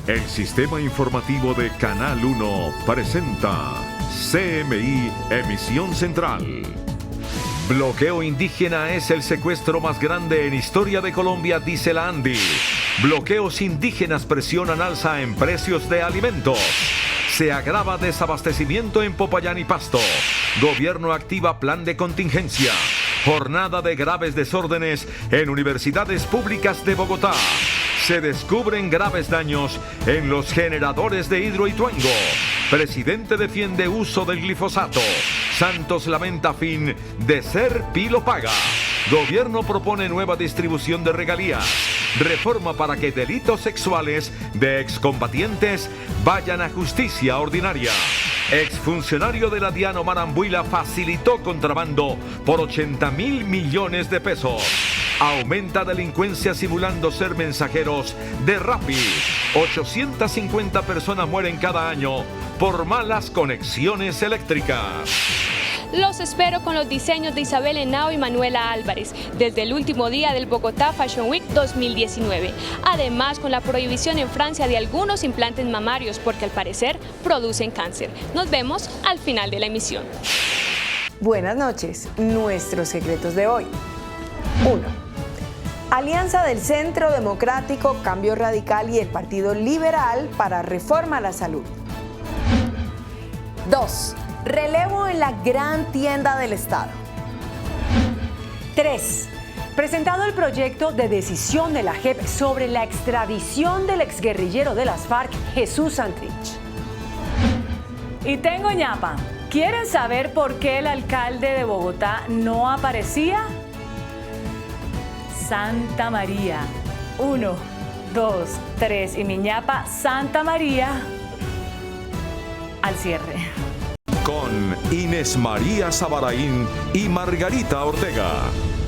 El sistema informativo de Canal 1 presenta CMI Emisión Central. Bloqueo indígena es el secuestro más grande en historia de Colombia, dice la ANDI. Bloqueos indígenas presionan alza en precios de alimentos. Se agrava desabastecimiento en Popayán y Pasto. Gobierno activa plan de contingencia. Jornada de graves desórdenes en universidades públicas de Bogotá. Se descubren graves daños en los generadores de Hidroituango. Presidente defiende uso del glifosato. Santos lamenta fin de ser Pilo Paga. Gobierno propone nueva distribución de regalías. Reforma para que delitos sexuales de excombatientes vayan a justicia ordinaria. Exfuncionario de la DIAN Omar Ambuila facilitó contrabando por 80.000 millones de pesos. Aumenta delincuencia simulando ser mensajeros de Rappi. 850 personas mueren cada año por malas conexiones eléctricas. Los espero con los diseños de Isabel Henao y Manuela Álvarez desde el último día del Bogotá Fashion Week 2019. Además, con la prohibición en Francia de algunos implantes mamarios porque al parecer producen cáncer. Nos vemos al final de la emisión. Buenas noches. Nuestros secretos de hoy. 1. Alianza del Centro Democrático, Cambio Radical y el Partido Liberal para reforma a la salud. 2. Relevo en la gran tienda del Estado. 3. Presentado el proyecto de decisión de la JEP sobre la extradición del exguerrillero de las FARC, Jesús Santrich. Y tengo ñapa. ¿Quieren saber por qué el alcalde de Bogotá no aparecía? Santa María. 1, 2, 3. Y mi ñapa, Santa María, al cierre. Con Inés María Sabaraín y Margarita Ortega.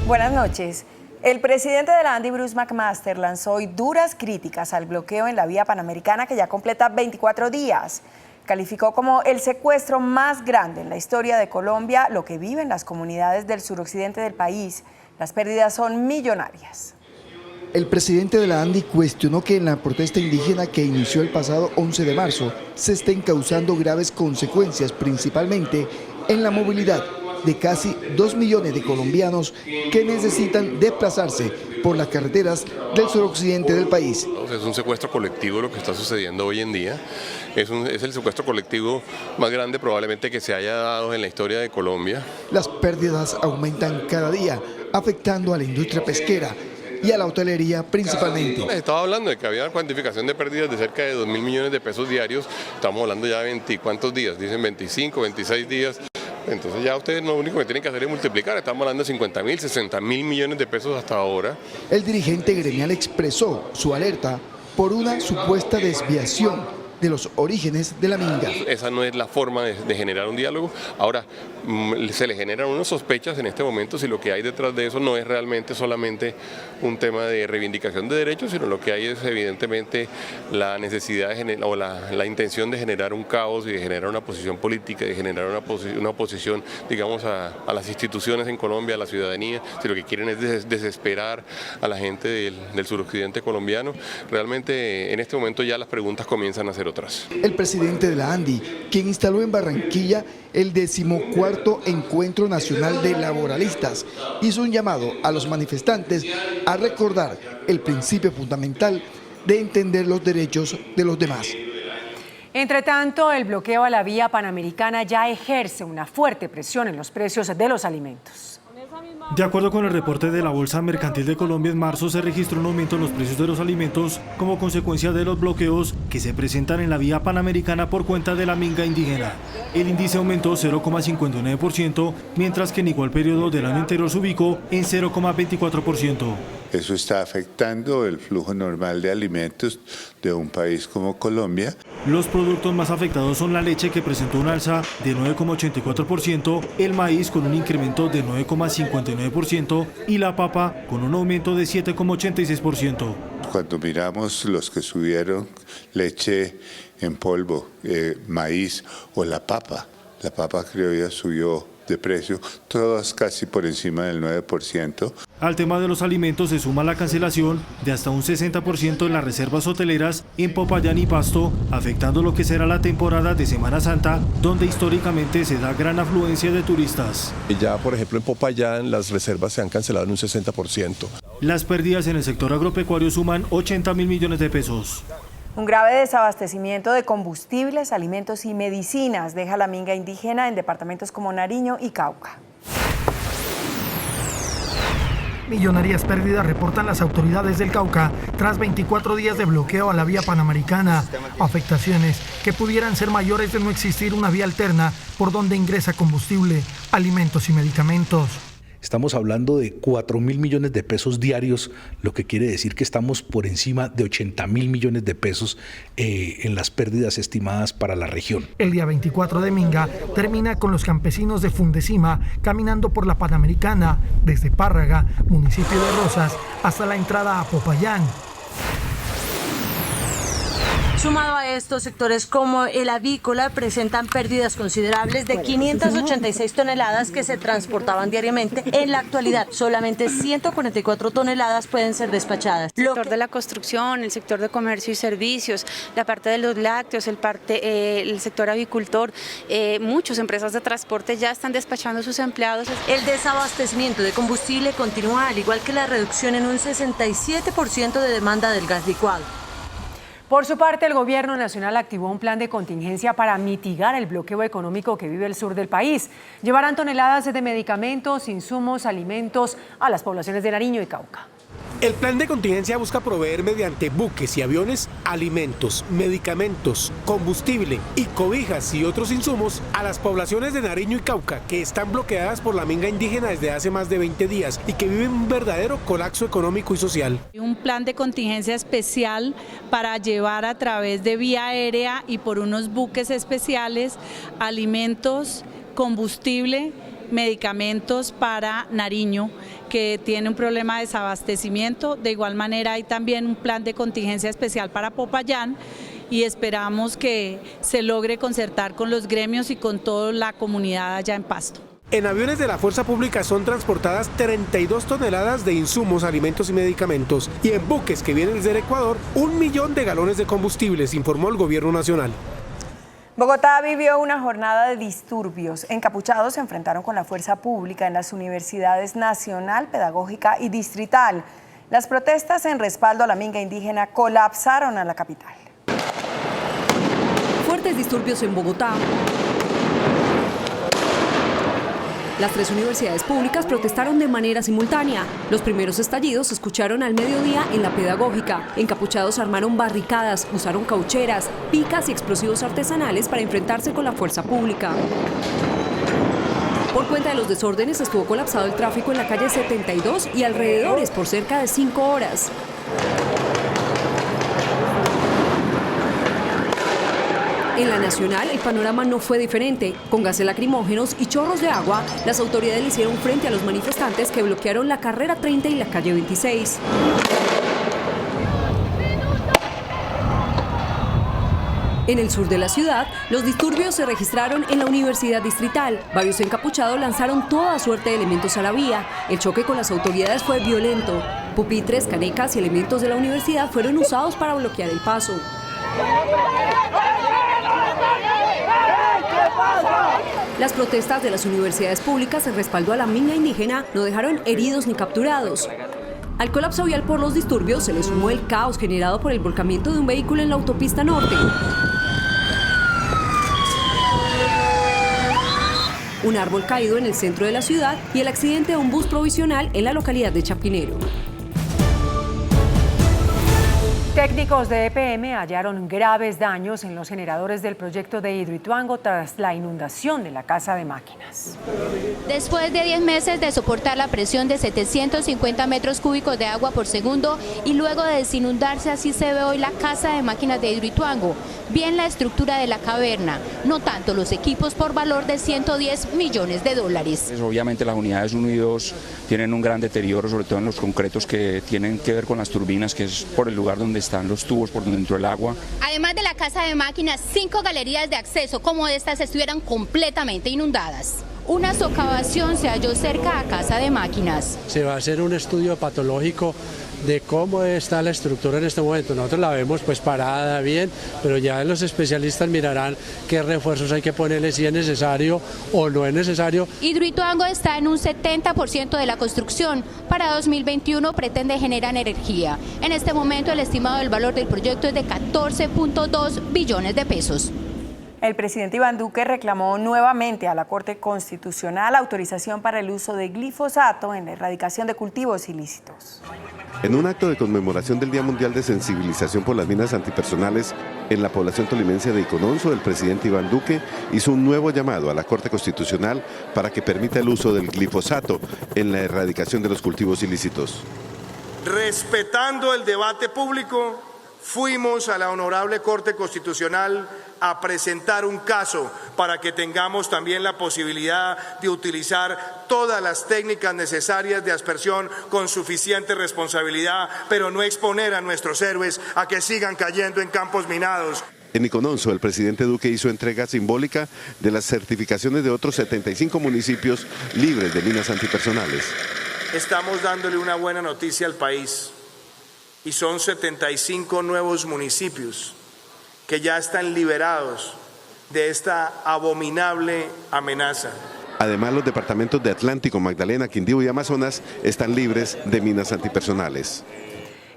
Buenas noches. El presidente de la ANDI, Bruce McMaster, lanzó hoy duras críticas al bloqueo en la vía panamericana que ya completa 24 días. Calificó como el secuestro más grande en la historia de Colombia lo que viven las comunidades del suroccidente del país. Las pérdidas son millonarias. El presidente de la ANDI cuestionó que en la protesta indígena que inició el pasado 11 de marzo se estén causando graves consecuencias, principalmente en la movilidad de casi 2 millones de colombianos que necesitan desplazarse por las carreteras del suroccidente del país. Es un secuestro colectivo lo que está sucediendo hoy en día. Es el secuestro colectivo más grande probablemente que se haya dado en la historia de Colombia. Las pérdidas aumentan cada día, afectando a la industria pesquera y a la hotelería principalmente. Estaba hablando de que había cuantificación de pérdidas de cerca de 2.000 millones de pesos diarios. Estamos hablando ya de 20 cuántos días, dicen 25, 26 días. Entonces ya ustedes lo único que tienen que hacer es multiplicar. Estamos hablando de 50.000, 60.000 millones de pesos hasta ahora. El dirigente gremial expresó su alerta por una supuesta desviación de los orígenes de la minga. Esa no es la forma de generar un diálogo. Ahora, se le generan unas sospechas en este momento si lo que hay detrás de eso no es realmente solamente un tema de reivindicación de derechos, sino lo que hay es evidentemente la necesidad de generar, o la intención de generar un caos y de generar una posición política, de generar una oposición, digamos, a las instituciones en Colombia, a la ciudadanía. Si lo que quieren es desesperar a la gente del suroccidente colombiano, realmente en este momento ya las preguntas comienzan a ser otras. El presidente de la ANDI, quien instaló en Barranquilla el 14º Encuentro Nacional de Laboralistas, hizo un llamado a los manifestantes a recordar el principio fundamental de entender los derechos de los demás. Entre tanto, el bloqueo a la vía panamericana ya ejerce una fuerte presión en los precios de los alimentos. De acuerdo con el reporte de la Bolsa Mercantil de Colombia, en marzo se registró un aumento en los precios de los alimentos como consecuencia de los bloqueos que se presentan en la vía panamericana por cuenta de la minga indígena. El índice aumentó 0,59%, mientras que en igual periodo del año anterior se ubicó en 0,24%. Eso está afectando el flujo normal de alimentos de un país como Colombia. Los productos más afectados son la leche, que presentó un alza de 9,84%, el maíz con un incremento de 9,59% y la papa con un aumento de 7,86%. Cuando miramos los que subieron leche en polvo, maíz o la papa criolla subió de precio, todas casi por encima del 9%. Al tema de los alimentos se suma la cancelación de hasta un 60% en las reservas hoteleras en Popayán y Pasto, afectando lo que será la temporada de Semana Santa, donde históricamente se da gran afluencia de turistas. Ya, por ejemplo, en Popayán las reservas se han cancelado en un 60%. Las pérdidas en el sector agropecuario suman 80.000 millones de pesos. Un grave desabastecimiento de combustibles, alimentos y medicinas deja la minga indígena en departamentos como Nariño y Cauca. Millonarias pérdidas reportan las autoridades del Cauca tras 24 días de bloqueo a la vía panamericana. Afectaciones que pudieran ser mayores de no existir una vía alterna por donde ingresa combustible, alimentos y medicamentos. Estamos hablando de 4.000 millones de pesos diarios, lo que quiere decir que estamos por encima de 80.000 millones de pesos en las pérdidas estimadas para la región. El día 24 de Minga termina con los campesinos de Fundecima caminando por la Panamericana, desde Párraga, municipio de Rosas, hasta la entrada a Popayán. Sumado a esto, sectores como el avícola presentan pérdidas considerables de 586 toneladas que se transportaban diariamente. En la actualidad, solamente 144 toneladas pueden ser despachadas. El sector de la construcción, el sector de comercio y servicios, la parte de los lácteos, el sector avicultor, muchas empresas de transporte ya están despachando a sus empleados. El desabastecimiento de combustible continúa, al igual que la reducción en un 67% de demanda del gas licuado. Por su parte, el Gobierno Nacional activó un plan de contingencia para mitigar el bloqueo económico que vive el sur del país. Llevarán toneladas de medicamentos, insumos, alimentos a las poblaciones de Nariño y Cauca. El plan de contingencia busca proveer mediante buques y aviones alimentos, medicamentos, combustible y cobijas y otros insumos a las poblaciones de Nariño y Cauca que están bloqueadas por la minga indígena desde hace más de 20 días y que viven un verdadero colapso económico y social. Un plan de contingencia especial para llevar a través de vía aérea y por unos buques especiales alimentos, combustible, medicamentos para Nariño, que tiene un problema de desabastecimiento. De igual manera hay también un plan de contingencia especial para Popayán y esperamos que se logre concertar con los gremios y con toda la comunidad allá en Pasto. En aviones de la Fuerza Pública son transportadas 32 toneladas de insumos, alimentos y medicamentos, y en buques que vienen desde Ecuador 1 millón de galones de combustibles, informó el Gobierno Nacional. Bogotá vivió una jornada de disturbios. Encapuchados se enfrentaron con la fuerza pública en las universidades Nacional, Pedagógica y Distrital. Las protestas en respaldo a la minga indígena colapsaron a la capital. Fuertes disturbios en Bogotá. Las 3 universidades públicas protestaron de manera simultánea. Los primeros estallidos se escucharon al mediodía en la Pedagógica. Encapuchados armaron barricadas, usaron caucheras, picas y explosivos artesanales para enfrentarse con la fuerza pública. Por cuenta de los desórdenes estuvo colapsado el tráfico en la calle 72 y alrededores por cerca de 5 horas. En la Nacional, el panorama no fue diferente. Con gases lacrimógenos y chorros de agua, las autoridades le hicieron frente a los manifestantes que bloquearon la carrera 30 y la calle 26. En el sur de la ciudad, los disturbios se registraron en la Universidad Distrital. Varios encapuchados lanzaron toda suerte de elementos a la vía. El choque con las autoridades fue violento. Pupitres, canecas y elementos de la universidad fueron usados para bloquear el paso. Las protestas de las universidades públicas en respaldo a la minga indígena no dejaron heridos ni capturados. Al colapso vial por los disturbios se le sumó el caos generado por el volcamiento de un vehículo en la autopista norte. Un árbol caído en el centro de la ciudad y el accidente de un bus provisional en la localidad de Chapinero. Técnicos de EPM hallaron graves daños en los generadores del proyecto de Hidroituango tras la inundación de la casa de máquinas. Después de 10 meses de soportar la presión de 750 metros cúbicos de agua por segundo y luego de desinundarse, así se ve hoy la casa de máquinas de Hidroituango. Bien la estructura de la caverna, no tanto los equipos por valor de 110 millones de dólares. Obviamente las unidades 1 y 2 tienen un gran deterioro, sobre todo en los concretos que tienen que ver con las turbinas, que es por el lugar donde están los tubos, por dentro del agua. Además de la casa de máquinas, 5 galerías de acceso como estas estuvieran completamente inundadas. una socavación se halló cerca a Casa de Máquinas. Se va a hacer un estudio patológico de cómo está la estructura en este momento. Nosotros la vemos pues parada, bien, pero ya los especialistas mirarán qué refuerzos hay que ponerle, si es necesario o no es necesario. Hidroituango está en un 70% de la construcción. Para 2021 pretende generar energía. En este momento el estimado del valor del proyecto es de 14.2 billones de pesos. El presidente Iván Duque reclamó nuevamente a la Corte Constitucional autorización para el uso de glifosato en la erradicación de cultivos ilícitos. En un acto de conmemoración del Día Mundial de Sensibilización por las Minas Antipersonales en la población tolimense de Icononso, el presidente Iván Duque hizo un nuevo llamado a la Corte Constitucional para que permita el uso del glifosato en la erradicación de los cultivos ilícitos. Respetando el debate público, fuimos a la Honorable Corte Constitucional a presentar un caso para que tengamos también la posibilidad de utilizar todas las técnicas necesarias de aspersión con suficiente responsabilidad, pero no exponer a nuestros héroes a que sigan cayendo en campos minados. En Icononso, el presidente Duque hizo entrega simbólica de las certificaciones de otros 75 municipios libres de minas antipersonales. Estamos dándole una buena noticia al país y son 75 nuevos municipios que ya están liberados de esta abominable amenaza. Además, los departamentos de Atlántico, Magdalena, Quindío y Amazonas están libres de minas antipersonales.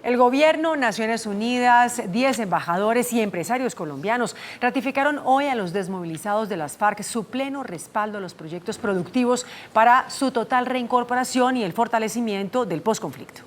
El gobierno, Naciones Unidas, 10 embajadores y empresarios colombianos ratificaron hoy a los desmovilizados de las FARC su pleno respaldo a los proyectos productivos para su total reincorporación y el fortalecimiento del posconflicto.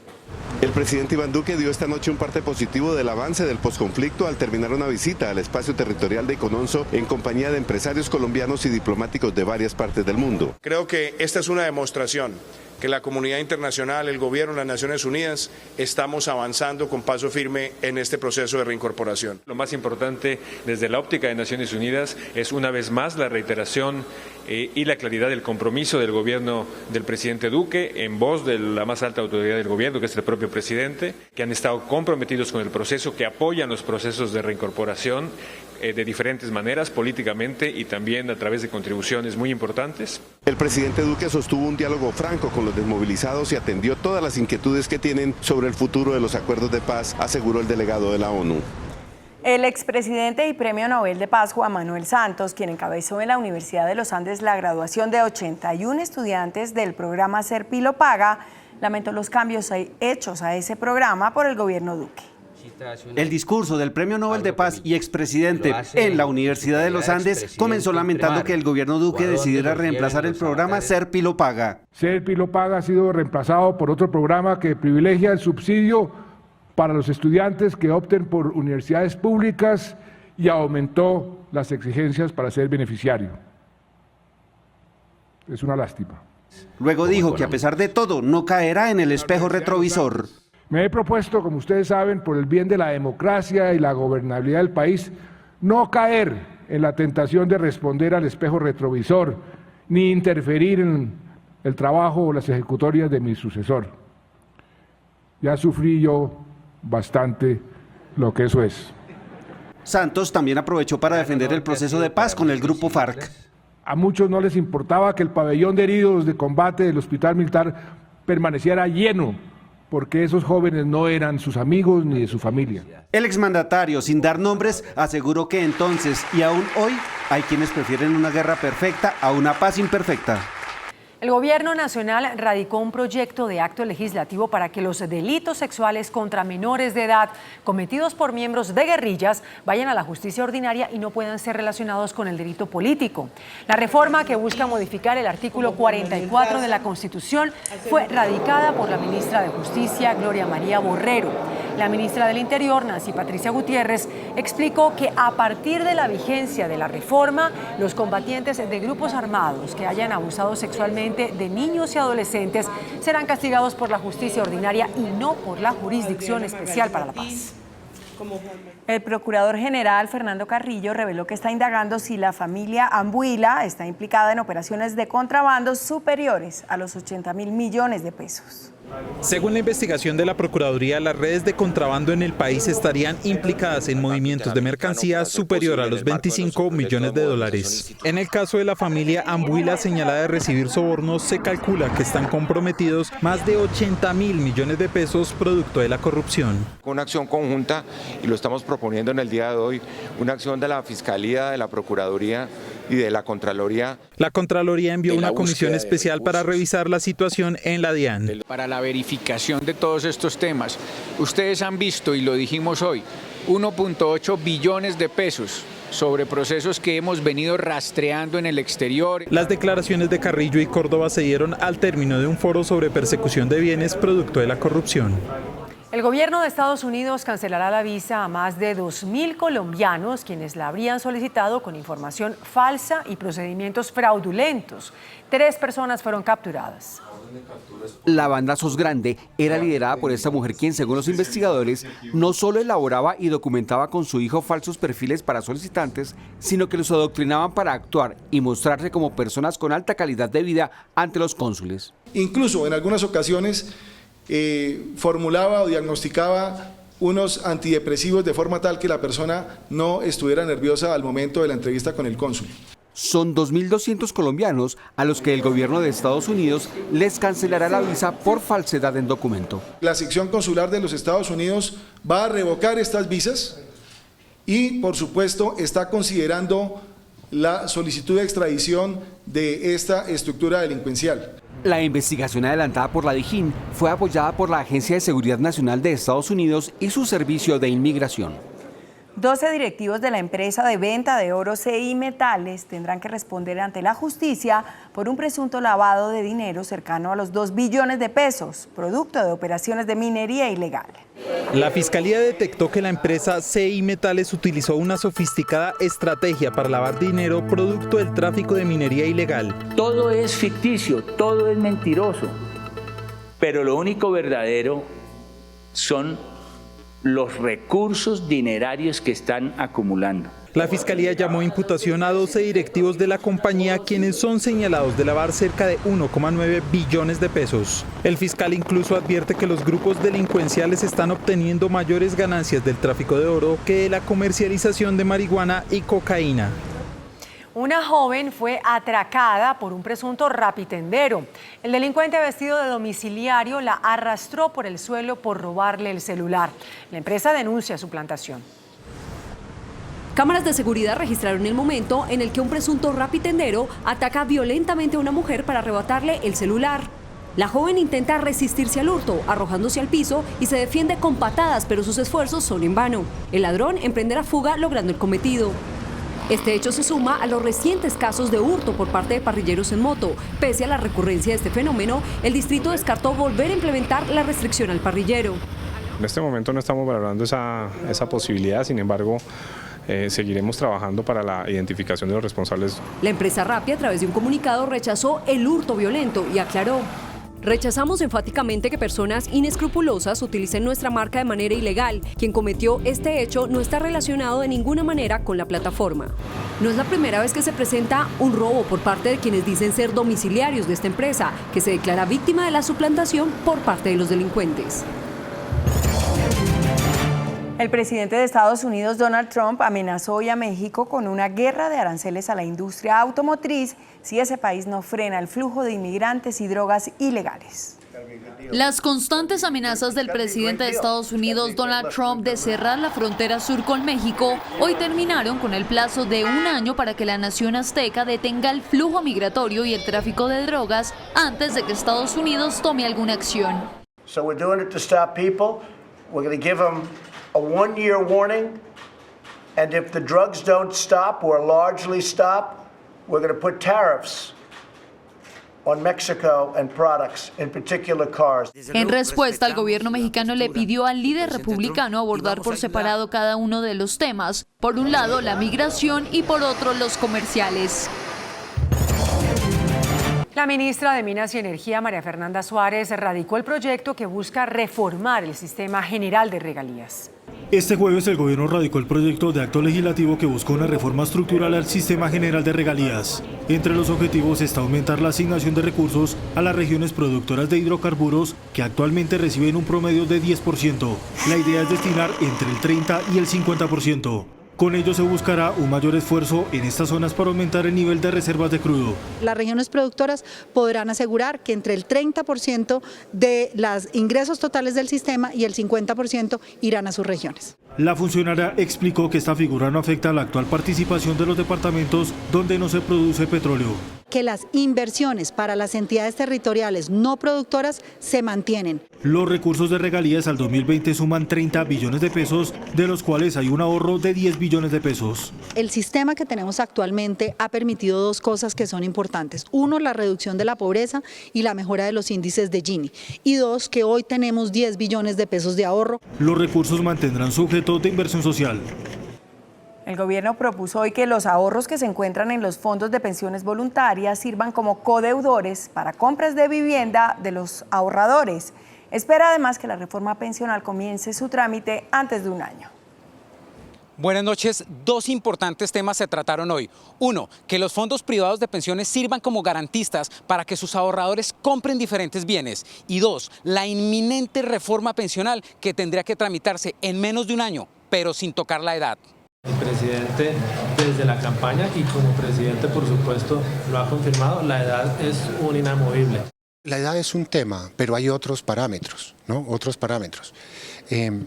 El presidente Iván Duque dio esta noche un parte positivo del avance del posconflicto al terminar una visita al espacio territorial de Icononso en compañía de empresarios colombianos y diplomáticos de varias partes del mundo. Creo que esta es una demostración que la comunidad internacional, el gobierno, las Naciones Unidas, estamos avanzando con paso firme en este proceso de reincorporación. Lo más importante desde la óptica de Naciones Unidas es una vez más la reiteración y la claridad del compromiso del gobierno del presidente Duque en voz de la más alta autoridad del gobierno, que es el propio presidente, que han estado comprometidos con el proceso, que apoyan los procesos de reincorporación de diferentes maneras, políticamente y también a través de contribuciones muy importantes. El presidente Duque sostuvo un diálogo franco con los desmovilizados y atendió todas las inquietudes que tienen sobre el futuro de los acuerdos de paz, aseguró el delegado de la ONU. El expresidente y Premio Nobel de Paz, Juan Manuel Santos, quien encabezó en la Universidad de los Andes la graduación de 81 estudiantes del programa Serpi lo Paga, lamentó los cambios hechos a ese programa por el gobierno Duque. El discurso del Premio Nobel de Paz y expresidente en la Universidad de los Andes comenzó lamentando que el gobierno Duque decidiera reemplazar el programa Serpi lo Paga. Serpi lo Paga ha sido reemplazado por otro programa que privilegia el subsidio para los estudiantes que opten por universidades públicas y aumentó las exigencias para ser beneficiario. Es una lástima. Luego dijo que a pesar de todo no caerá en el espejo retrovisor. Me he propuesto, como ustedes saben, por el bien de la democracia y la gobernabilidad del país, no caer en la tentación de responder al espejo retrovisor, ni interferir en el trabajo o las ejecutorias de mi sucesor. Ya sufrí yo bastante lo que eso es. Santos también aprovechó para defender el proceso de paz con el grupo FARC. A muchos no les importaba que el pabellón de heridos de combate del hospital militar permaneciera lleno, porque esos jóvenes no eran sus amigos ni de su familia. El exmandatario, sin dar nombres, aseguró que entonces y aún hoy hay quienes prefieren una guerra perfecta a una paz imperfecta. El Gobierno Nacional radicó un proyecto de acto legislativo para que los delitos sexuales contra menores de edad cometidos por miembros de guerrillas vayan a la justicia ordinaria y no puedan ser relacionados con el delito político. La reforma, que busca modificar el artículo 44 de la Constitución, fue radicada por la ministra de Justicia, Gloria María Borrero. La ministra del Interior, Nancy Patricia Gutiérrez, explicó que a partir de la vigencia de la reforma, los combatientes de grupos armados que hayan abusado sexualmente de niños y adolescentes serán castigados por la justicia ordinaria y no por la Jurisdicción Especial para la Paz. El procurador general Fernando Carrillo reveló que está indagando si la familia Ambuila está implicada en operaciones de contrabando superiores a los 80.000 millones de pesos. Según la investigación de la Procuraduría, las redes de contrabando en el país estarían implicadas en movimientos de mercancías superior a los 25 millones de dólares. En el caso de la familia Ambuila, señalada de recibir sobornos, se calcula que están comprometidos más de 80.000 millones de pesos producto de la corrupción. Una acción conjunta, y lo estamos proponiendo en el día de hoy, una acción de la Fiscalía, de la Procuraduría y de la Contraloría. La Contraloría envió una comisión especial para revisar la situación en la DIAN. Para la verificación de todos estos temas, ustedes han visto, y lo dijimos hoy, 1.8 billones de pesos sobre procesos que hemos venido rastreando en el exterior. Las declaraciones de Carrillo y Córdoba se dieron al término de un foro sobre persecución de bienes producto de la corrupción. El gobierno de Estados Unidos cancelará la visa a más de 2.000 colombianos quienes la habrían solicitado con información falsa y procedimientos fraudulentos. 3 personas fueron capturadas. La banda Sos Grande era liderada por esta mujer quien, según los investigadores, no solo elaboraba y documentaba con su hijo falsos perfiles para solicitantes, sino que los adoctrinaban para actuar y mostrarse como personas con alta calidad de vida ante los cónsules. Incluso en algunas ocasiones formulaba o diagnosticaba unos antidepresivos de forma tal que la persona no estuviera nerviosa al momento de la entrevista con el cónsul. Son 2.200 colombianos a los que el gobierno de Estados Unidos les cancelará la visa por falsedad en documento. La sección consular de los Estados Unidos va a revocar estas visas y, por supuesto, está considerando la solicitud de extradición de esta estructura delincuencial. La investigación adelantada por la DIJÍN fue apoyada por la Agencia de Seguridad Nacional de Estados Unidos y su Servicio de Inmigración. 12 directivos de la empresa de venta de oro CI Metales tendrán que responder ante la justicia por un presunto lavado de dinero cercano a los 2 billones de pesos, producto de operaciones de minería ilegal. La Fiscalía detectó que la empresa CI Metales utilizó una sofisticada estrategia para lavar dinero producto del tráfico de minería ilegal. Todo es ficticio, todo es mentiroso, pero lo único verdadero son los recursos dinerarios que están acumulando. La Fiscalía llamó a imputación a 12 directivos de la compañía quienes son señalados de lavar cerca de 1,9 billones de pesos. El fiscal incluso advierte que los grupos delincuenciales están obteniendo mayores ganancias del tráfico de oro que de la comercialización de marihuana y cocaína. Una joven fue atracada por un presunto rapitendero. El delincuente vestido de domiciliario la arrastró por el suelo por robarle el celular. La empresa denuncia su plantación. Cámaras de seguridad registraron el momento en el que un presunto rapitendero ataca violentamente a una mujer para arrebatarle el celular. La joven intenta resistirse al hurto, arrojándose al piso y se defiende con patadas, pero sus esfuerzos son en vano. El ladrón emprende la fuga logrando el cometido. Este hecho se suma a los recientes casos de hurto por parte de parrilleros en moto. Pese a la recurrencia de este fenómeno, el distrito descartó volver a implementar la restricción al parrillero. En este momento no estamos valorando esa posibilidad, sin embargo, seguiremos trabajando para la identificación de los responsables. La empresa Rappi, a través de un comunicado, rechazó el hurto violento y aclaró: rechazamos enfáticamente que personas inescrupulosas utilicen nuestra marca de manera ilegal. Quien cometió este hecho no está relacionado de ninguna manera con la plataforma. No es la primera vez que se presenta un robo por parte de quienes dicen ser domiciliarios de esta empresa, que se declara víctima de la suplantación por parte de los delincuentes. El presidente de Estados Unidos, Donald Trump, amenazó hoy a México con una guerra de aranceles a la industria automotriz si ese país no frena el flujo de inmigrantes y drogas ilegales. Las constantes amenazas del presidente de Estados Unidos, Donald Trump, de cerrar la frontera sur con México, hoy terminaron con el plazo de 1 año para que la nación azteca detenga el flujo migratorio y el tráfico de drogas antes de que Estados Unidos tome alguna acción. So we're doing it to stop people. We're going to give them a 1-year warning, and if the drugs don't stop or largely stop, we're going to put tariffs on Mexico and products, in particular cars. En respuesta, el gobierno mexicano le pidió al líder republicano abordar por separado cada uno de los temas. Por un lado, la migración y por otro, los comerciales. La ministra de Minas y Energía, María Fernanda Suárez, radicó el proyecto que busca reformar el sistema general de regalías. Este jueves el gobierno radicó el proyecto de acto legislativo que busca una reforma estructural al sistema general de regalías. Entre los objetivos está aumentar la asignación de recursos a las regiones productoras de hidrocarburos que actualmente reciben un promedio de 10%. La idea es destinar entre el 30 y el 50%. Con ello se buscará un mayor esfuerzo en estas zonas para aumentar el nivel de reservas de crudo. Las regiones productoras podrán asegurar que entre el 30% de los ingresos totales del sistema y el 50% irán a sus regiones. La funcionaria explicó que esta figura no afecta a la actual participación de los departamentos donde no se produce petróleo. Que las inversiones para las entidades territoriales no productoras se mantienen. Los recursos de regalías al 2020 suman 30 billones de pesos, de los cuales hay un ahorro de 10 billones de pesos. El sistema que tenemos actualmente ha permitido dos cosas que son importantes. Uno, la reducción de la pobreza y la mejora de los índices de Gini. Y dos, que hoy tenemos 10 billones de pesos de ahorro. Los recursos mantendrán su objeto de inversión social. El gobierno propuso hoy que los ahorros que se encuentran en los fondos de pensiones voluntarias sirvan como codeudores para compras de vivienda de los ahorradores. Espera además que la reforma pensional comience su trámite antes de un año. Buenas noches. Dos importantes temas se trataron hoy. Uno, que los fondos privados de pensiones sirvan como garantistas para que sus ahorradores compren diferentes bienes. Y dos, la inminente reforma pensional que tendría que tramitarse en menos de un año, pero sin tocar la edad. El presidente desde la campaña y como presidente por supuesto lo ha confirmado, la edad es un inamovible. La edad es un tema, pero hay otros parámetros, ¿no? Otros parámetros.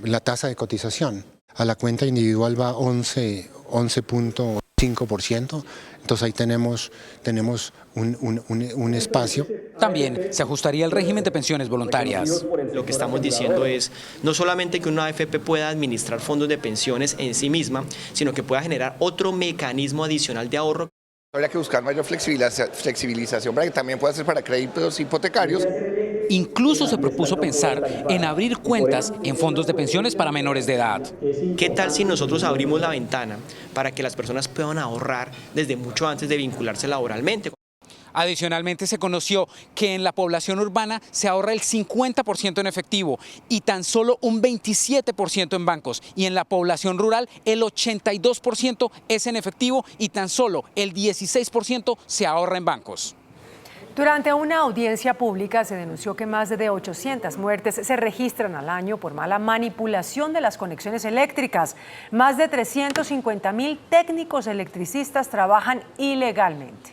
La tasa de cotización a la cuenta individual va 11.5%, entonces ahí tenemos un espacio. También se ajustaría el régimen de pensiones voluntarias. Lo que estamos diciendo es no solamente que una AFP pueda administrar fondos de pensiones en sí misma, sino que pueda generar otro mecanismo adicional de ahorro. Habría que buscar mayor flexibilización para que también pueda ser para créditos hipotecarios. Incluso se propuso pensar en abrir cuentas en fondos de pensiones para menores de edad. ¿Qué tal si nosotros abrimos la ventana para que las personas puedan ahorrar desde mucho antes de vincularse laboralmente? Adicionalmente se conoció que en la población urbana se ahorra el 50% en efectivo y tan solo un 27% en bancos. Y en la población rural el 82% es en efectivo y tan solo el 16% se ahorra en bancos. Durante una audiencia pública se denunció que más de 800 muertes se registran al año por mala manipulación de las conexiones eléctricas. Más de 350.000 técnicos electricistas trabajan ilegalmente.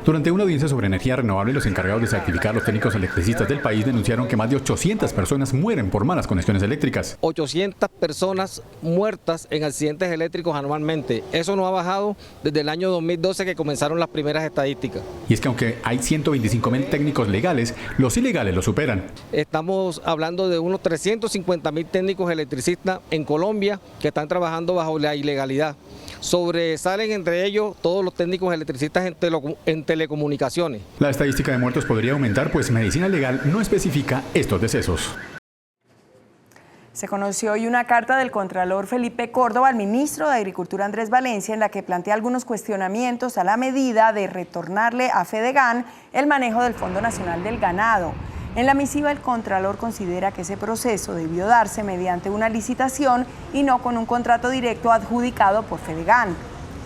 Durante una audiencia sobre energía renovable, los encargados de certificar los técnicos electricistas del país denunciaron que más de 800 personas mueren por malas conexiones eléctricas. 800 personas muertas en accidentes eléctricos anualmente. Eso no ha bajado desde el año 2012 que comenzaron las primeras estadísticas. Y es que aunque hay 125.000 técnicos legales, los ilegales los superan. Estamos hablando de unos 350.000 técnicos electricistas en Colombia que están trabajando bajo la ilegalidad. Sobresalen entre ellos todos los técnicos electricistas en telecomunicaciones. La estadística de muertos podría aumentar, pues Medicina Legal no especifica estos decesos. Se conoció hoy una carta del Contralor Felipe Córdoba al ministro de Agricultura Andrés Valencia en la que plantea algunos cuestionamientos a la medida de retornarle a Fedegan el manejo del Fondo Nacional del Ganado. En la misiva, el Contralor considera que ese proceso debió darse mediante una licitación y no con un contrato directo adjudicado por Fedegan.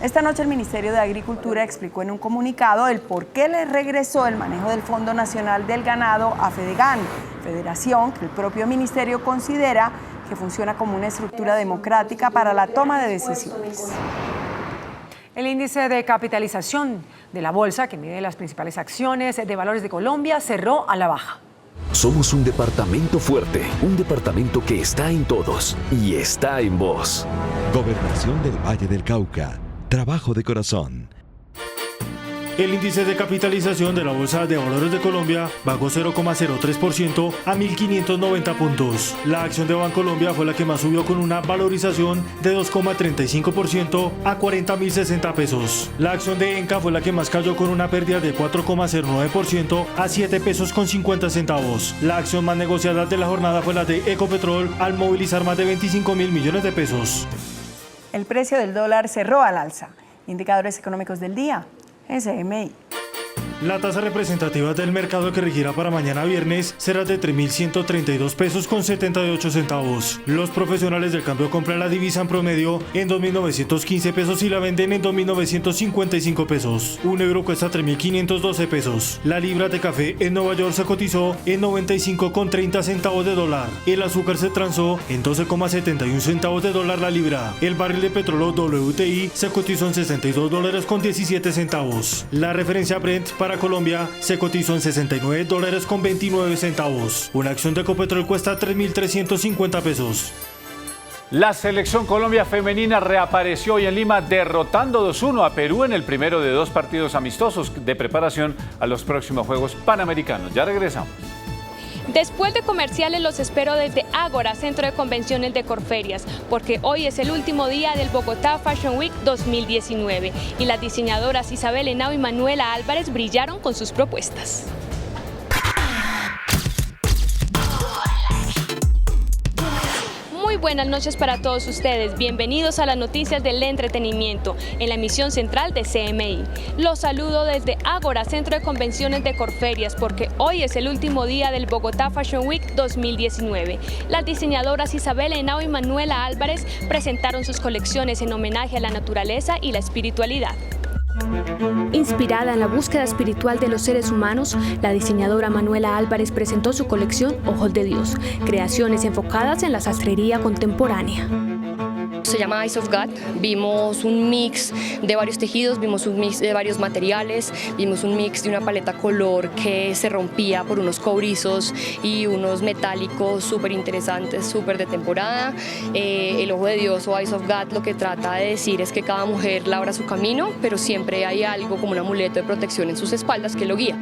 Esta noche el Ministerio de Agricultura explicó en un comunicado el por qué le regresó el manejo del Fondo Nacional del Ganado a Fedegan, federación que el propio ministerio considera que funciona como una estructura democrática para la toma de decisiones. El índice de capitalización de la bolsa, que mide las principales acciones de valores de Colombia, cerró a la baja. Somos un departamento fuerte, un departamento que está en todos y está en vos. Gobernación del Valle del Cauca. Trabajo de corazón. El índice de capitalización de la Bolsa de Valores de Colombia bajó 0,03% a 1.590 puntos. La acción de Bancolombia fue la que más subió con una valorización de 2,35% a 40.060 pesos. La acción de Enca fue la que más cayó con una pérdida de 4,09% a 7 pesos con 50 centavos. La acción más negociada de la jornada fue la de Ecopetrol al movilizar más de 25.000 millones de pesos. El precio del dólar cerró al alza. Indicadores económicos del día. SMI. La tasa representativa del mercado que regirá para mañana viernes será de 3.132 pesos con 78 centavos. Los profesionales del cambio compran la divisa en promedio en 2.915 pesos y la venden en 2.955 pesos. Un euro cuesta 3.512 pesos. La libra de café en Nueva York se cotizó en 95,30 centavos de dólar. El azúcar se transó en 12,71 centavos de dólar la libra. El barril de petróleo WTI se cotizó en $62.17. La referencia Brent para Colombia se cotizó en $69.29. Una acción de Ecopetrol cuesta 3.350 pesos. La selección Colombia femenina reapareció hoy en Lima derrotando 2-1 a Perú en el primero de 2 partidos amistosos de preparación a los próximos Juegos Panamericanos. Ya regresamos. Después de comerciales los espero desde Ágora, Centro de Convenciones de Corferias, porque hoy es el último día del Bogotá Fashion Week 2019 y las diseñadoras Isabel Henao y Manuela Álvarez brillaron con sus propuestas. Muy buenas noches para todos ustedes, bienvenidos a las noticias del entretenimiento en la emisión central de CMI. Los saludo desde Ágora, Centro de Convenciones de Corferias, porque hoy es el último día del Bogotá Fashion Week 2019. Las diseñadoras Isabel Henao y Manuela Álvarez presentaron sus colecciones en homenaje a la naturaleza y la espiritualidad. Inspirada en la búsqueda espiritual de los seres humanos, la diseñadora Manuela Álvarez presentó su colección Ojos de Dios, creaciones enfocadas en la sastrería contemporánea. Se llama Eyes of God. Vimos un mix de varios tejidos, vimos un mix de varios materiales, vimos un mix de una paleta color que se rompía por unos cobrizos y unos metálicos súper interesantes, súper de temporada. El Ojo de Dios o Eyes of God lo que trata de decir es que cada mujer labra su camino, pero siempre hay algo como un amuleto de protección en sus espaldas que lo guía.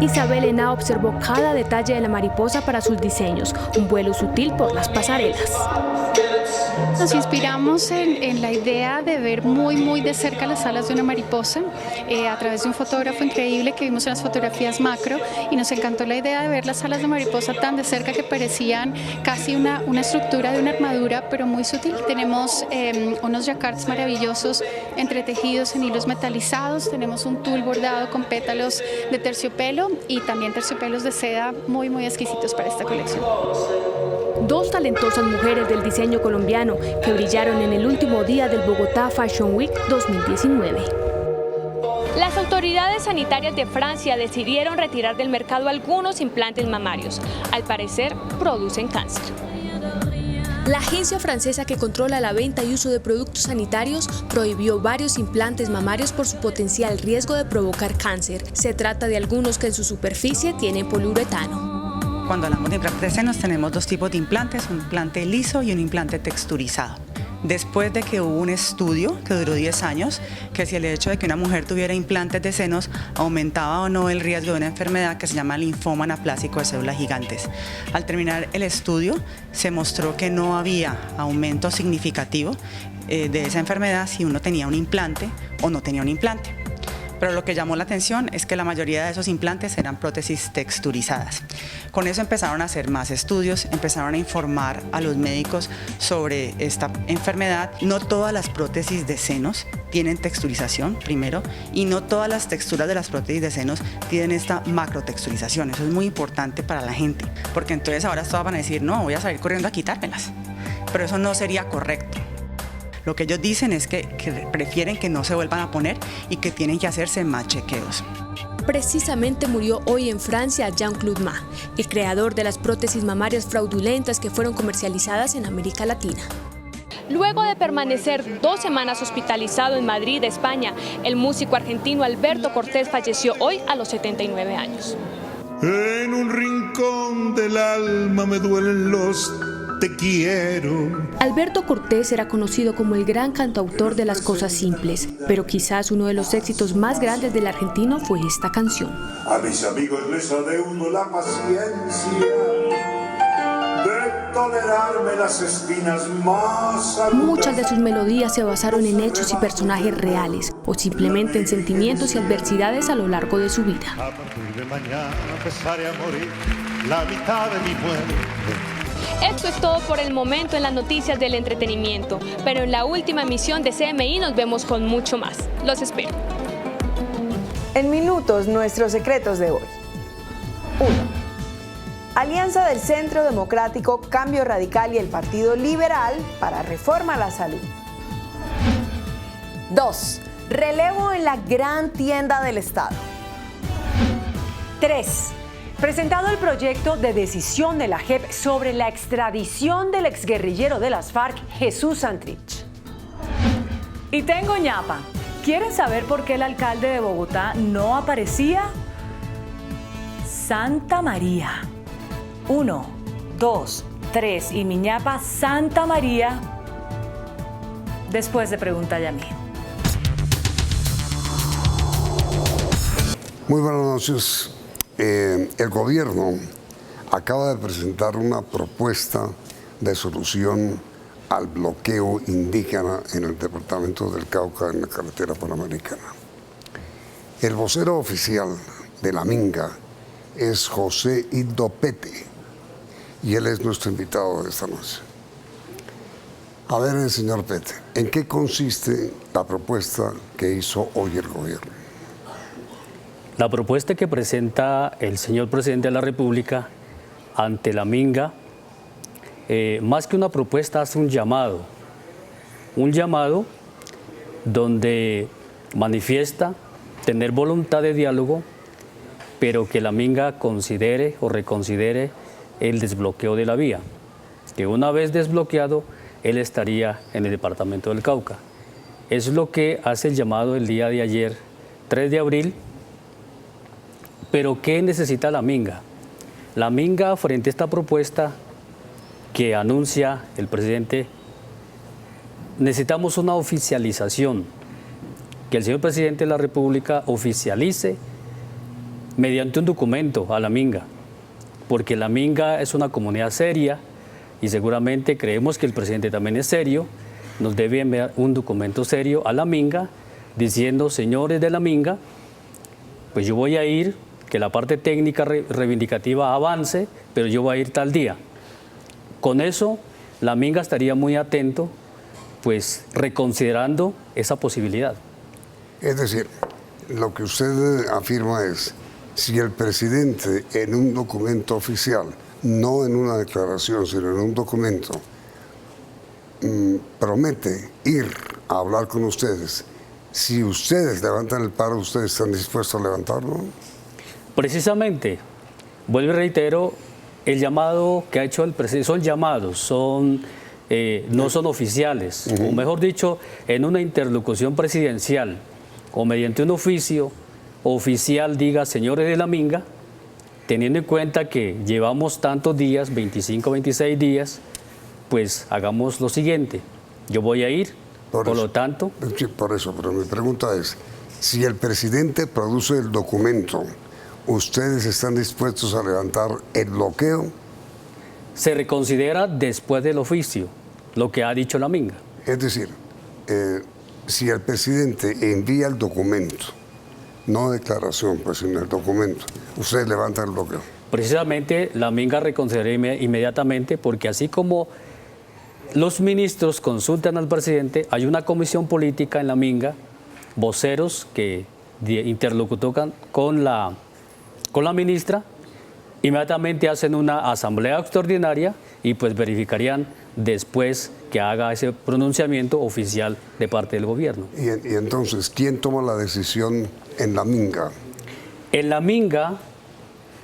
Isabel Henao observó cada detalle de la mariposa para sus diseños, un vuelo sutil por las pasarelas. Nos inspiramos en la idea de ver muy de cerca las alas de una mariposa a través de un fotógrafo increíble que vimos en las fotografías macro, y nos encantó la idea de ver las alas de mariposa tan de cerca que parecían casi una estructura de una armadura, pero muy sutil. Tenemos unos jacquards maravillosos entretejidos en hilos metalizados, tenemos un tul bordado con pétalos de terciopelo y también terciopelos de seda muy exquisitos para esta colección. Dos talentosas mujeres del diseño colombiano que brillaron en el último día del Bogotá Fashion Week 2019. Las autoridades sanitarias de Francia decidieron retirar del mercado algunos implantes mamarios. Al parecer, producen cáncer. La agencia francesa que controla la venta y uso de productos sanitarios prohibió varios implantes mamarios por su potencial riesgo de provocar cáncer. Se trata de algunos que en su superficie tienen poliuretano. Cuando hablamos de implantes de senos tenemos dos tipos de implantes, un implante liso y un implante texturizado. Después de que hubo un estudio que duró 10 años, que si el hecho de que una mujer tuviera implantes de senos aumentaba o no el riesgo de una enfermedad que se llama linfoma anaplásico de células gigantes. Al terminar el estudio se mostró que no había aumento significativo de esa enfermedad si uno tenía un implante o no tenía un implante. Pero lo que llamó la atención es que la mayoría de esos implantes eran prótesis texturizadas. Con eso empezaron a hacer más estudios, empezaron a informar a los médicos sobre esta enfermedad. No todas las prótesis de senos tienen texturización, primero, y no todas las texturas de las prótesis de senos tienen esta macrotexturización. Eso es muy importante para la gente, porque entonces ahora todas van a decir, no, voy a salir corriendo a quitármelas. Pero eso no sería correcto. Lo que ellos dicen es que prefieren que no se vuelvan a poner y que tienen que hacerse más chequeos. Precisamente murió hoy en Francia Jean-Claude Ma, el creador de las prótesis mamarias fraudulentas que fueron comercializadas en América Latina. Luego de permanecer 2 semanas hospitalizado en Madrid, España, el músico argentino Alberto Cortés falleció hoy a los 79 años. En un rincón del alma me duelen los te quiero. Alberto Cortés era conocido como el gran cantautor de las cosas simples, pero quizás uno de los éxitos más grandes del argentino fue esta canción. A mis amigos les adeudo la paciencia de tolerarme las espinas más agudas. Muchas de sus melodías se basaron en hechos y personajes reales, o simplemente en sentimientos y adversidades a lo largo de su vida. A partir de mañana empezaré a morir la mitad de mi muerte. Esto es todo por el momento en las noticias del entretenimiento, pero en la última emisión de CMI nos vemos con mucho más. Los espero. En minutos, nuestros secretos de hoy. 1. Alianza del Centro Democrático, Cambio Radical y el Partido Liberal para reforma a la salud. 2. Relevo en la gran tienda del Estado. 3. Presentado el proyecto de decisión de la JEP sobre la extradición del exguerrillero de las FARC, Jesús Santrich. Y tengo ñapa. ¿Quieren saber por qué el alcalde de Bogotá no aparecía? Santa María. 1, 2, 3 y mi ñapa Santa María. Después de Pregunta Ya Mí. Muy buenas noches. El gobierno acaba de presentar una propuesta de solución al bloqueo indígena en el departamento del Cauca, en la carretera panamericana. El vocero oficial de la Minga es José Hildo Pete, y él es nuestro invitado de esta noche. A ver, señor Pete, ¿en qué consiste la propuesta que hizo hoy el gobierno? La propuesta que presenta el señor presidente de la República ante la Minga, más que una propuesta, hace un llamado donde manifiesta tener voluntad de diálogo, pero que la Minga considere o reconsidere el desbloqueo de la vía, que una vez desbloqueado, él estaría en el departamento del Cauca. Es lo que hace el llamado el día de ayer, 3 de abril, pero ¿qué necesita la Minga? La Minga, frente a esta propuesta que anuncia el presidente, necesitamos una oficialización, que el señor presidente de la República oficialice mediante un documento a la Minga, porque la Minga es una comunidad seria y seguramente creemos que el presidente también es serio, nos debe enviar un documento serio a la Minga diciendo, señores de la Minga, pues yo voy a ir, que la parte técnica reivindicativa avance, pero yo voy a ir tal día. Con eso, la Minga estaría muy atento, pues reconsiderando esa posibilidad. Es decir, lo que usted afirma es, si el presidente en un documento oficial, no en una declaración, sino en un documento, promete ir a hablar con ustedes, si ustedes levantan el paro, ¿ustedes están dispuestos a levantarlo? Precisamente, vuelvo y reitero, el llamado que ha hecho el presidente, son llamados, no son oficiales, o mejor dicho, en una interlocución presidencial o mediante un oficio oficial diga, señores de la Minga, teniendo en cuenta que llevamos tantos días, 25, 26 días, pues hagamos lo siguiente, yo voy a ir, por lo tanto... Sí, por eso, pero mi pregunta es, si el presidente produce el documento, ¿ustedes están dispuestos a levantar el bloqueo? Se reconsidera después del oficio, lo que ha dicho la Minga. Es decir, si el presidente envía el documento, no declaración, pues sino el documento, ustedes levantan el bloqueo. Precisamente la Minga reconsidera inmediatamente, porque así como los ministros consultan al presidente, hay una comisión política en la Minga, voceros que interlocutan con la ministra, inmediatamente hacen una asamblea extraordinaria y pues verificarían después que haga ese pronunciamiento oficial de parte del gobierno. Y entonces, ¿quién toma la decisión en la Minga? En la Minga,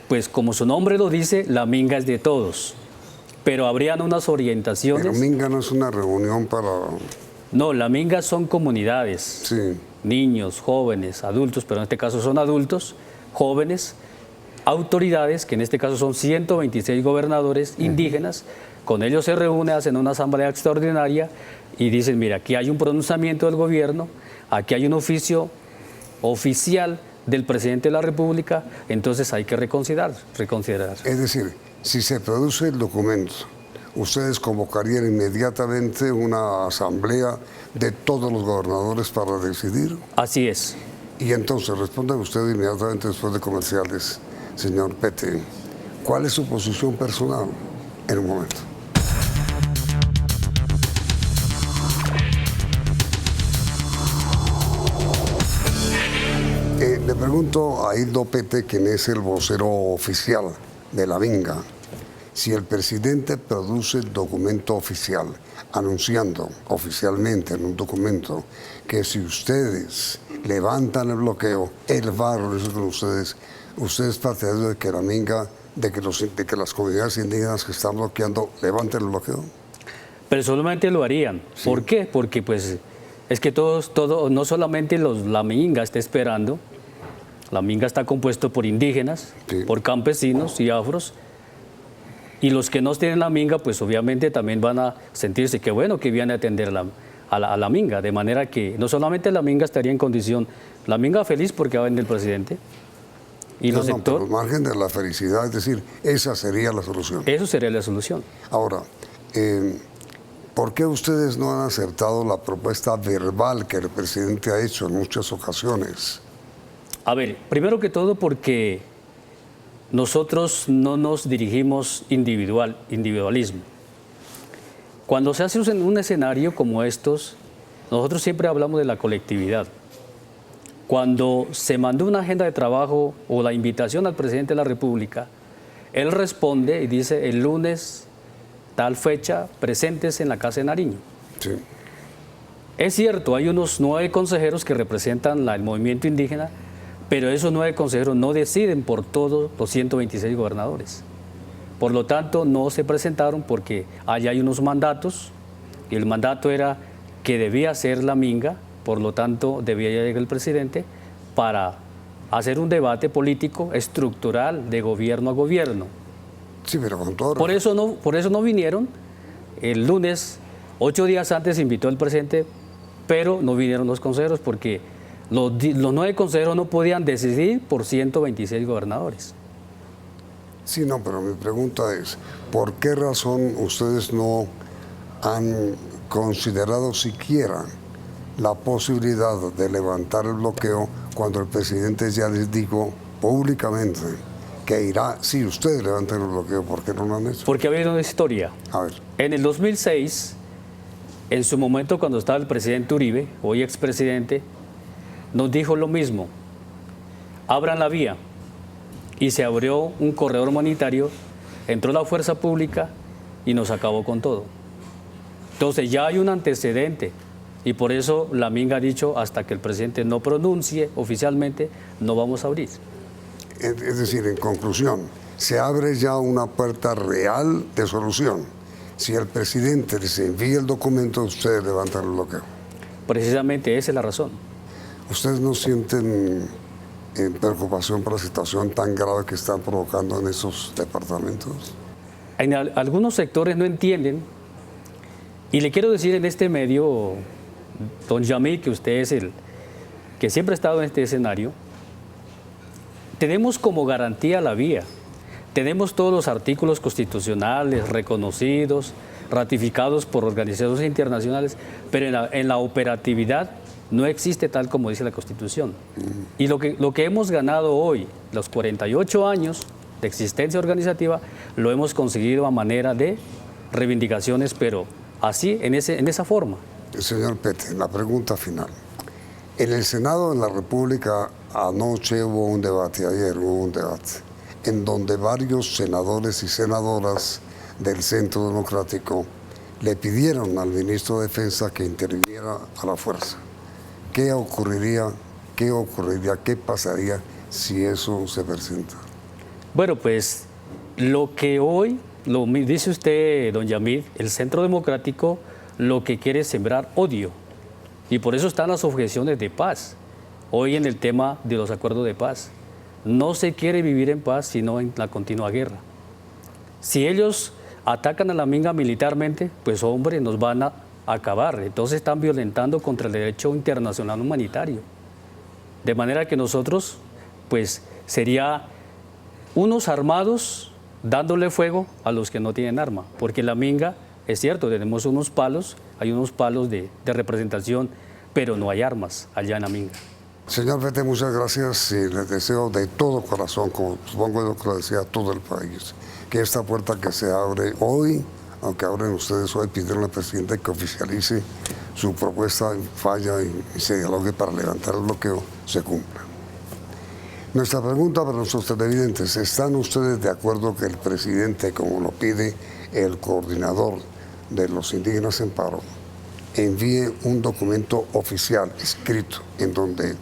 pues como su nombre lo dice, la Minga es de todos, pero habrían unas orientaciones. Pero Minga no es una reunión para... No, la Minga son comunidades, sí. Niños, jóvenes, adultos, pero en este caso son adultos, jóvenes, autoridades, que en este caso son 126 gobernadores indígenas, con ellos se reúnen, hacen una asamblea extraordinaria y dicen, mira, aquí hay un pronunciamiento del gobierno, aquí hay un oficio oficial del presidente de la República, entonces hay que reconsiderar. Es decir, si se produce el documento, ¿ustedes convocarían inmediatamente una asamblea de todos los gobernadores para decidir? Así es. Y entonces, responda usted inmediatamente después de comerciales, señor Pete, ¿cuál es su posición personal? en un momento. Le pregunto a Hildo Pete, quien es el vocero oficial de la Minga, si el presidente produce documento oficial anunciando oficialmente en un documento que si ustedes levantan el bloqueo, él va a reunirse con ustedes partidarios de que la Minga, de que las comunidades indígenas que están bloqueando levanten el bloqueo. Personalmente lo harían. Sí. ¿Por qué? Porque pues es que no solamente la Minga está esperando. La Minga está compuesto por indígenas, sí, por campesinos y afros, y los que no tienen la Minga, pues obviamente también van a sentirse que bueno que viene a atender a la Minga, de manera que no solamente la Minga estaría en condición, la Minga feliz porque va a venir el presidente, y los sectores... Por margen de la felicidad, es decir, esa sería la solución. Eso sería la solución. Ahora, ¿por qué ustedes no han aceptado la propuesta verbal que el presidente ha hecho en muchas ocasiones? A ver, primero que todo porque nosotros no nos dirigimos individualismo. Cuando se hace un escenario como estos, nosotros siempre hablamos de la colectividad. Cuando se mandó una agenda de trabajo o la invitación al presidente de la República, él responde y dice el lunes, tal fecha, presentes en la Casa de Nariño. Sí. Es cierto, hay unos 9 consejeros que representan el movimiento indígena, pero esos 9 consejeros no deciden por todos los 126 gobernadores. Por lo tanto, no se presentaron porque allá hay unos mandatos, y el mandato era que debía ser la Minga, por lo tanto, debía llegar el presidente para hacer un debate político estructural de gobierno a gobierno. Sí, pero con todo... Por eso no vinieron. El lunes, 8 días antes, invitó el presidente, pero no vinieron los consejeros porque los 9 consejeros no podían decidir por 126 gobernadores. Sí, no, pero mi pregunta es, ¿por qué razón ustedes no han considerado siquiera la posibilidad de levantar el bloqueo cuando el presidente ya les dijo públicamente que irá, si ustedes levantan el bloqueo, ¿por qué no lo han hecho? Porque ha habido una historia. A ver. En el 2006, en su momento cuando estaba el presidente Uribe, hoy expresidente, nos dijo lo mismo, abran la vía, y se abrió un corredor humanitario, entró la fuerza pública y nos acabó con todo. Entonces ya hay un antecedente y por eso la Minga ha dicho hasta que el presidente no pronuncie oficialmente no vamos a abrir. Es decir, en conclusión, se abre ya una puerta real de solución. Si el presidente les envía el documento, ustedes levantan el bloqueo. Precisamente esa es la razón. ¿Ustedes no sienten preocupación por la situación tan grave que están provocando en esos departamentos? En algunos sectores no entienden, y le quiero decir en este medio, don Yamil, que usted es el que siempre ha estado en este escenario, tenemos como garantía la vía, tenemos todos los artículos constitucionales reconocidos, ratificados por organizaciones internacionales, pero en la operatividad no existe tal como dice la Constitución. Y lo que hemos ganado hoy, los 48 años de existencia organizativa, lo hemos conseguido a manera de reivindicaciones, pero así, en esa forma. Señor Pete, la pregunta final. En el Senado de la República anoche hubo un debate, ayer hubo un debate, en donde varios senadores y senadoras del Centro Democrático le pidieron al ministro de Defensa que interviniera a la fuerza. ¿Qué ocurriría, qué pasaría si eso se presenta? Bueno, pues lo que hoy, lo dice usted, don Yamil, el Centro Democrático lo que quiere es sembrar odio. Y por eso están las objeciones de paz. Hoy en el tema de los acuerdos de paz. No se quiere vivir en paz, sino en la continua guerra. Si ellos atacan a la Minga militarmente, pues hombre, nos van a acabar. Entonces están violentando contra el derecho internacional humanitario. De manera que nosotros, pues, sería unos armados dándole fuego a los que no tienen arma. Porque la Minga, es cierto, tenemos unos palos, hay unos palos de representación, pero no hay armas allá en la Minga. Señor Vete, muchas gracias y les deseo de todo corazón, como supongo yo que lo desea todo el país, que esta puerta que se abre hoy, aunque abren ustedes hoy, pidieron al presidente que oficialice su propuesta, falla y se dialogue para levantar el bloqueo, se cumpla. Nuestra pregunta para nuestros televidentes: ¿están ustedes de acuerdo que el presidente, como lo pide el coordinador de los indígenas en paro, envíe un documento oficial escrito en donde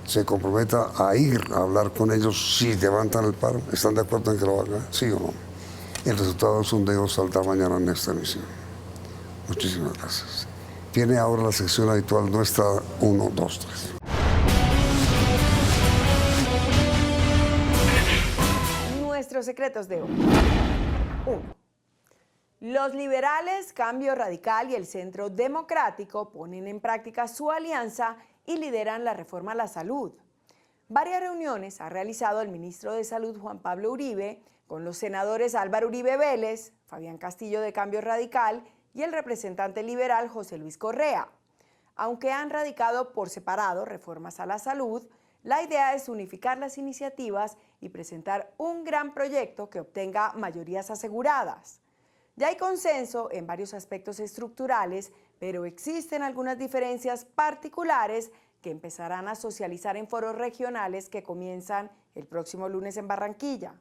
se comprometa a ir a hablar con ellos si levantan el paro? ¿Están de acuerdo en que lo haga? ¿Sí o no? El resultado del sondeo saldrá mañana en esta emisión. Muchísimas gracias. Viene ahora la sección habitual nuestra 1, 2, 3. Nuestros secretos de hoy. 1. Los liberales, Cambio Radical y el Centro Democrático ponen en práctica su alianza y lideran la reforma a la salud. Varias reuniones ha realizado el ministro de Salud, Juan Pablo Uribe, con los senadores Álvaro Uribe Vélez, Fabián Castillo de Cambio Radical y el representante liberal José Luis Correa. Aunque han radicado por separado reformas a la salud, la idea es unificar las iniciativas y presentar un gran proyecto que obtenga mayorías aseguradas. Ya hay consenso en varios aspectos estructurales, pero existen algunas diferencias particulares que empezarán a socializar en foros regionales que comienzan el próximo lunes en Barranquilla.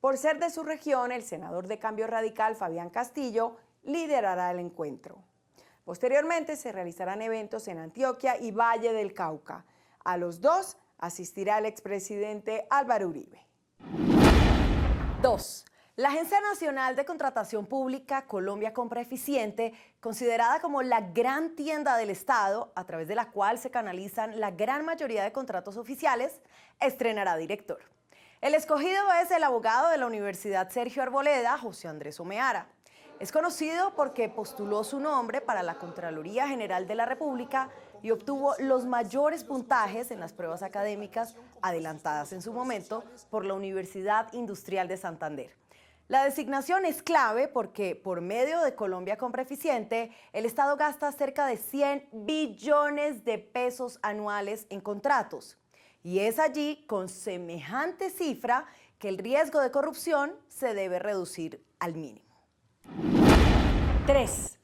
Por ser de su región, el senador de Cambio Radical, Fabián Castillo, liderará el encuentro. Posteriormente se realizarán eventos en Antioquia y Valle del Cauca. A los dos asistirá el expresidente Álvaro Uribe. 2. La Agencia Nacional de Contratación Pública Colombia Compra Eficiente, considerada como la gran tienda del Estado, a través de la cual se canalizan la gran mayoría de contratos oficiales, estrenará director. El escogido es el abogado de la Universidad Sergio Arboleda, José Andrés Omeara. Es conocido porque postuló su nombre para la Contraloría General de la República y obtuvo los mayores puntajes en las pruebas académicas adelantadas en su momento por la Universidad Industrial de Santander. La designación es clave porque por medio de Colombia Compra Eficiente, el Estado gasta cerca de 100 billones de pesos anuales en contratos. Y es allí, con semejante cifra, que el riesgo de corrupción se debe reducir al mínimo. 3.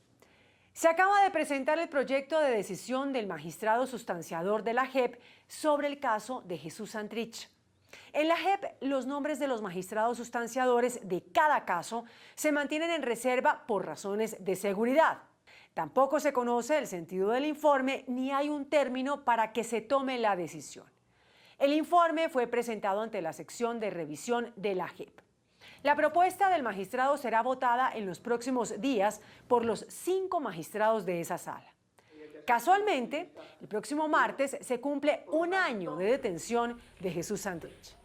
Se acaba de presentar el proyecto de decisión del magistrado sustanciador de la JEP sobre el caso de Jesús Santrich. En la JEP, los nombres de los magistrados sustanciadores de cada caso se mantienen en reserva por razones de seguridad. Tampoco se conoce el sentido del informe ni hay un término para que se tome la decisión. El informe fue presentado ante la sección de revisión de la JEP. La propuesta del magistrado será votada en los próximos días por los 5 magistrados de esa sala. Casualmente, el próximo martes se cumple 1 año de detención de Jesús Santrich.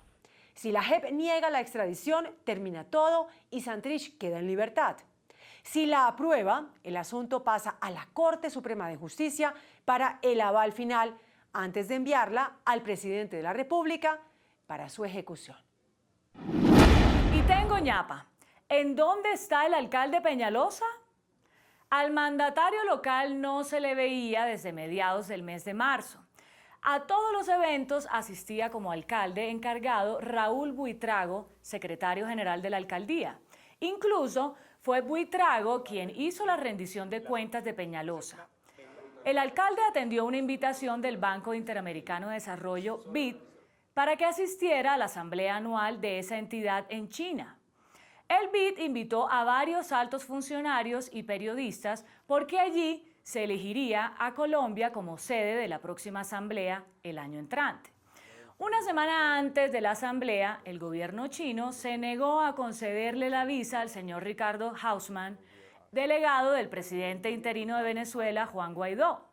Si la JEP niega la extradición, termina todo y Santrich queda en libertad. Si la aprueba, el asunto pasa a la Corte Suprema de Justicia para el aval final antes de enviarla al presidente de la República para su ejecución. Y tengo ñapa. ¿En dónde está el alcalde Peñalosa? Al mandatario local no se le veía desde mediados del mes de marzo. A todos los eventos asistía como alcalde encargado Raúl Buitrago, secretario general de la alcaldía. Incluso fue Buitrago quien hizo la rendición de cuentas de Peñalosa. El alcalde atendió una invitación del Banco Interamericano de Desarrollo, BID, para que asistiera a la asamblea anual de esa entidad en China. El BID invitó a varios altos funcionarios y periodistas porque allí se elegiría a Colombia como sede de la próxima asamblea el año entrante. Una semana antes de la asamblea, el gobierno chino se negó a concederle la visa al señor Ricardo Hausmann, delegado del presidente interino de Venezuela, Juan Guaidó.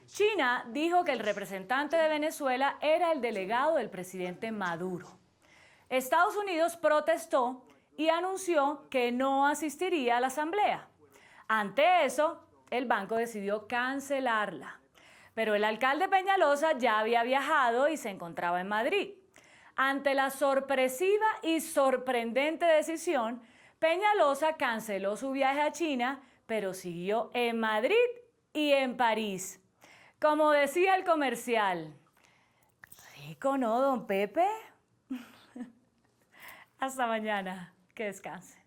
China dijo que el representante de Venezuela era el delegado del presidente Maduro. Estados Unidos protestó y anunció que no asistiría a la asamblea. Ante eso, el banco decidió cancelarla. Pero el alcalde Peñalosa ya había viajado y se encontraba en Madrid. Ante la sorpresiva y sorprendente decisión, Peñalosa canceló su viaje a China, pero siguió en Madrid y en París. Como decía el comercial, Rico, ¿no, don Pepe? Hasta mañana. Que descanse.